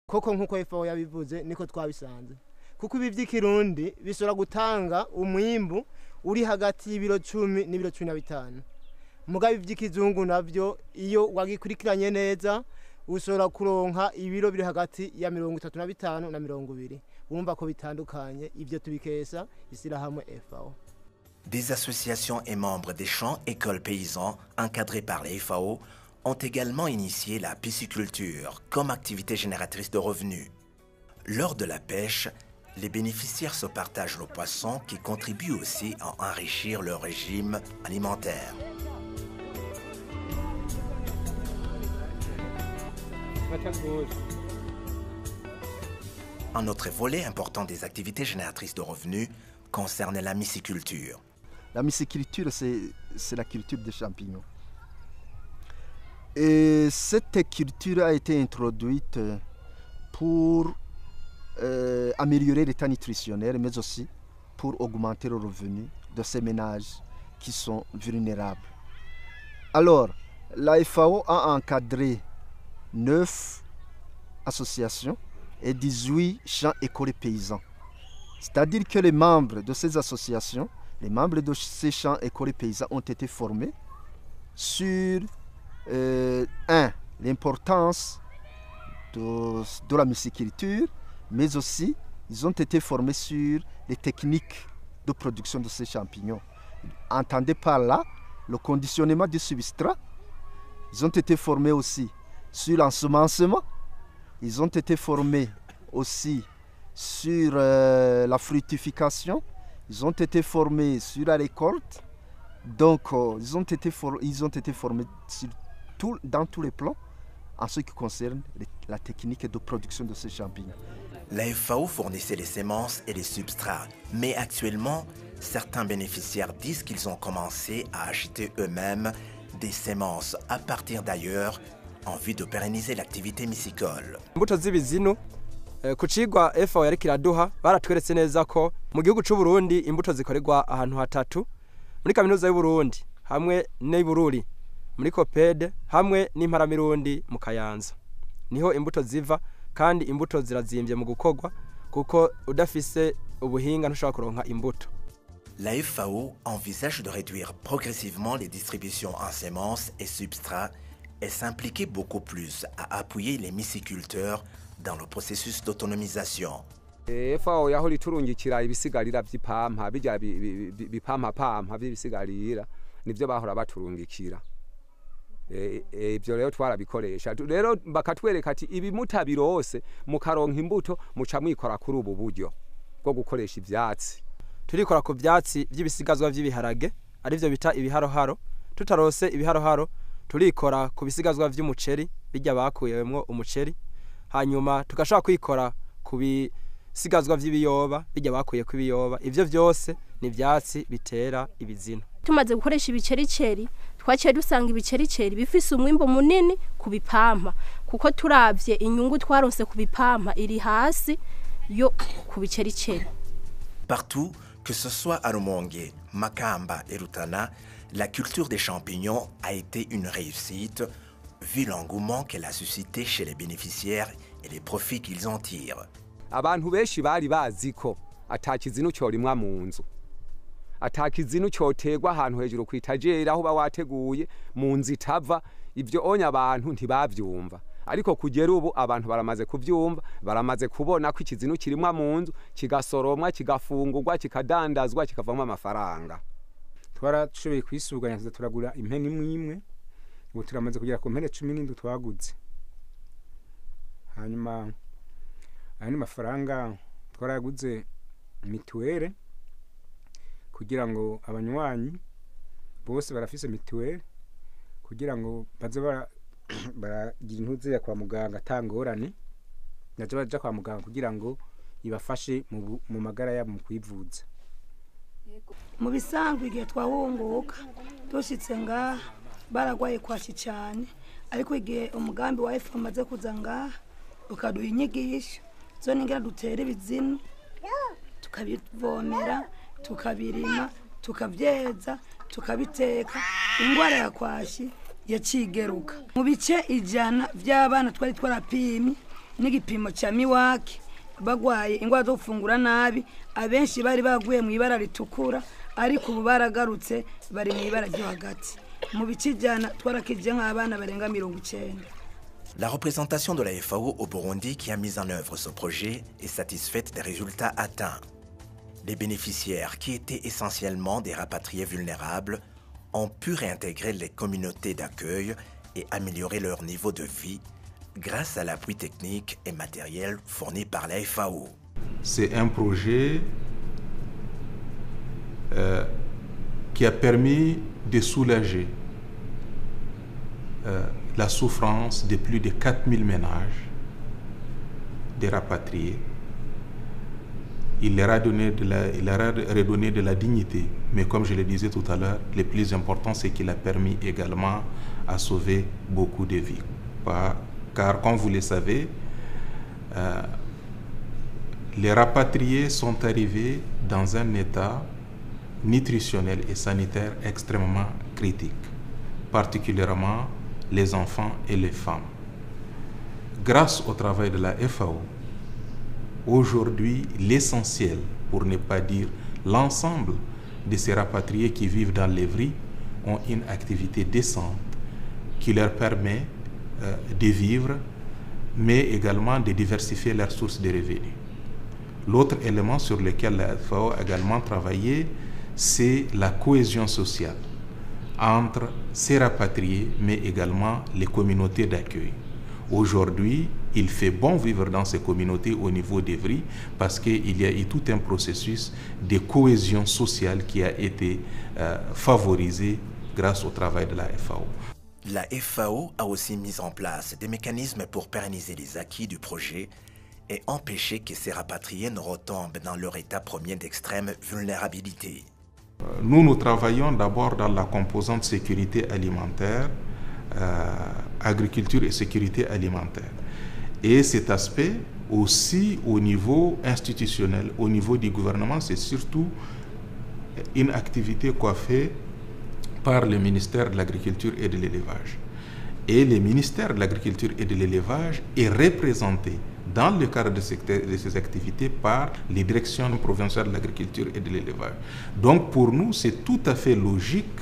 koko nkuko FAO yabivuze niko twabisanze kuko ibi vy'ikirundi bisora gutanga umwimbu uri hagati y'ibiro 10 n'ibiro 15 mugabe ivy'ikizungu navyo iyo wagikurikiranye neza usora kuronka ibiro biri hagati ya 35 na 20 urumva ko bitandukanye ivyo tubikesa isirahamwe FAO. Des associations et membres des champs écoles paysans encadrés par les FAO ont également initié la pisciculture comme activité génératrice de revenus. Lors de la pêche, les bénéficiaires se partagent le poisson qui contribue aussi à enrichir leur régime alimentaire. Un autre volet important des activités génératrices de revenus concerne la myciculture. La myciculture, c'est la culture des champignons. Et cette culture a été introduite pour améliorer l'état nutritionnel, mais aussi pour augmenter le revenu de ces ménages qui sont vulnérables. Alors, la FAO a encadré 9 associations et 18 champs écoles paysans. C'est-à-dire que les membres de ces associations, les membres de ces champs écoles paysans ont été formés sur l'importance de la myciculture, mais aussi ils ont été formés sur les techniques de production de ces champignons. Entendez par là le conditionnement du substrat. Ils ont été formés aussi sur l'ensemencement. Ils ont été formés aussi sur la fructification. Ils ont été formés sur la récolte. Donc, ils ont été formés dans tous les plans en ce qui concerne la technique de production de ces champignons. La FAO fournissait les semences et les substrats, mais actuellement, certains bénéficiaires disent qu'ils ont commencé à acheter eux-mêmes des semences à partir d'ailleurs en vue de pérenniser l'activité mycicole. Imbuto z'ibizinu ku cigwa FAO yariko iraduha baratweretse neza ko mu gihugu c'u Burundi imbuto zikorerwa ahantu hatatu muri kaminuza y'u Burundi hamwe n'Ibururi muri Kopede hamwe n'Imparamirundi mu Kayanza niho imbuto ziva kandi imbuto zirazimvye mu gukorwa kuko udafise ubuhinga ntushobora kuronka imbuto. La FAO envisage de réduire progressivement les distributions en semences et substrats et s'impliquer beaucoup plus à appuyer les myciculteurs dans le processus d'autonomisation. FAO yahora iturungikira ibisigarira vy'ipampa bijya bipampa by'ibisigarira nivyo bahora baturungikira. Ibyo rero twarabikoresha rero bakatwereka ati ibi mutabirose mukaronka imbuto muca mwikora kuri ubu buryo bwo gukoresha ivyatsi. Turikora ku vyatsi by'ibisigazwa vy'ibiharage arivyo bita ibiharoharo. Tutarose ibiharoharo turikora ku bisigazwa vy'umuceri bijya bakuyemwo umuceri. Hanyuma tukashaka kwikora ku bisigazwa vy'ibiyoba bijya bakuye ku biyoba. Ivyo vyose ni vyatsi bitera ibizino. Tumaze gukoresha ibicericeri twaciye dusanga ibicericeri bifise umwimbo munini ku bipampa kuko turavye inyungu twaronse ku bipampa iri hasi yo ku bicericeri. Partout, que ce soit à Rumonge, Makamba et Rutana, la culture des champignons a été une réussite vu l'engouement qu'elle a suscité chez les bénéficiaires et les profits qu'ils en tirent. Abantu benshi bari baziko atakizinu cyorimwa mu nzu. Atakizinu cyotegwa ahantu hejuru kwitajera aho bawateguye mu nzu itava ivyo onya abantu ntibavyumva. Ariko kugera ubu abantu baramaze kuvyumva baramaze kubona ko ikizinu kirimwa mu nzu kigasoromwa kigafungurwa kikadandazwa kikavamo amafaranga. Twarashoboye kwisuganya turagura impene imwe ubu turamaze kugera ku mpene 17 twaguze. Hanyuma andi mafaranga twaraguze mituwere kugira ngo abanywanyi bose barafise mituwere kugira ngo baze baragira intuze ya kwa muganga tangorane naje baje kwa muganga kugira ngo ibafashe mu magara yabo mu kwivuza. Mu bisanzwe igihe twahunguka dushitse nga baragwaye kwashi cyane ariko igihe umugambi wa FAO amaze kuza nga ukaduha inyigisho zo ningera dutere ibizinu tukabivomera tukabirima tukavyeza tukabiteka ingwara ya kwashi yacigeruka mu bice 100 by'abana twari twarapimye n'igipimo cya miwake bagwaye indwara zo gufungura nabi abenshi bari baguye mu ibara ritukura ariko ubu baragarutse bari mu ibara ryo hagati mu bikijyana twarakije nk'abana barenga 90. La représentation de la FAO au Burundi qui a mis en œuvre ce projet est satisfaite des résultats atteints. Les bénéficiaires, qui étaient essentiellement des rapatriés vulnérables, ont pu réintégrer les communautés d'accueil et améliorer leur niveau de vie grâce à l'appui technique et matériel fourni par la FAO. C'est un projet qui a permis de soulager la souffrance de plus de 4000 ménages des rapatriés. Il leur a redonné de la dignité, mais comme je le disais tout à l'heure, le plus important c'est qu'il a permis également à sauver beaucoup de vies. Car comme vous le savez, les rapatriés sont arrivés dans un état nutritionnel et sanitaire extrêmement critique, particulièrement les enfants et les femmes. Grâce au travail de la FAO, aujourd'hui, l'essentiel, pour ne pas dire l'ensemble de ces rapatriés qui vivent dans l'Evry ont une activité décente qui leur permet de vivre, mais également de diversifier leurs sources de revenus. L'autre élément sur lequel la FAO a également travaillé, c'est la cohésion sociale entre ces rapatriés, mais également les communautés d'accueil. Aujourd'hui, il fait bon vivre dans ces communautés au niveau d'Evry parce qu'il y a eu tout un processus de cohésion sociale qui a été favorisé grâce au travail de la FAO. La FAO a aussi mis en place des mécanismes pour pérenniser les acquis du projet et empêcher que ces rapatriés ne retombent dans leur état premier d'extrême vulnérabilité. Nous travaillons d'abord dans la composante sécurité alimentaire, agriculture et sécurité alimentaire. Et cet aspect aussi au niveau institutionnel, au niveau du gouvernement, c'est surtout une activité coiffée par le ministère de l'Agriculture et de l'Élevage. Et le ministère de l'Agriculture et de l'Élevage est représenté dans le cadre de ces activités par les directions provinciales de l'agriculture et de l'élevage. Donc pour nous, c'est tout à fait logique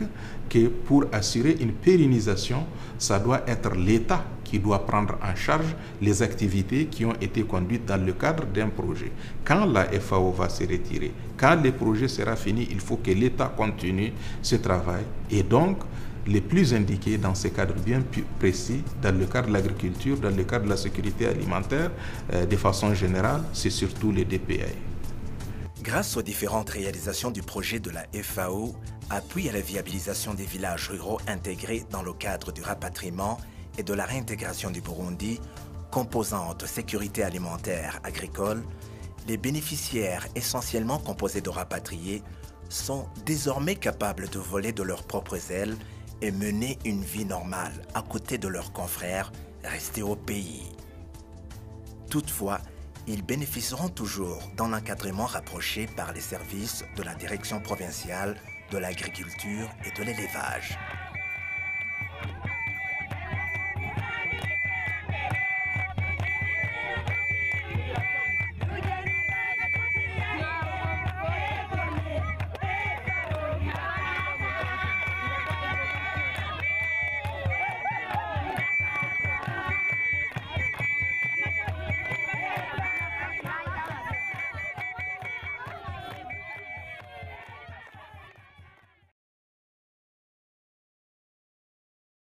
que pour assurer une pérennisation, ça doit être l'État qui doit prendre en charge les activités qui ont été conduites dans le cadre d'un projet. Quand la FAO va se retirer, quand le projet sera fini, il faut que l'État continue ce travail. Et donc, les plus indiqués dans ces cadres bien précis, dans le cadre de l'agriculture, dans le cadre de la sécurité alimentaire, de façon générale, c'est surtout les DPA. Grâce aux différentes réalisations du projet de la FAO, appui à la viabilisation des villages ruraux intégrés dans le cadre du rapatriement et de la réintégration du Burundi, composante sécurité alimentaire agricole, les bénéficiaires essentiellement composés de rapatriés sont désormais capables de voler de leurs propres ailes et mener une vie normale à côté de leurs confrères restés au pays. Toutefois, ils bénéficieront toujours d'un encadrement rapproché par les services de la direction provinciale de l'agriculture et de l'élevage.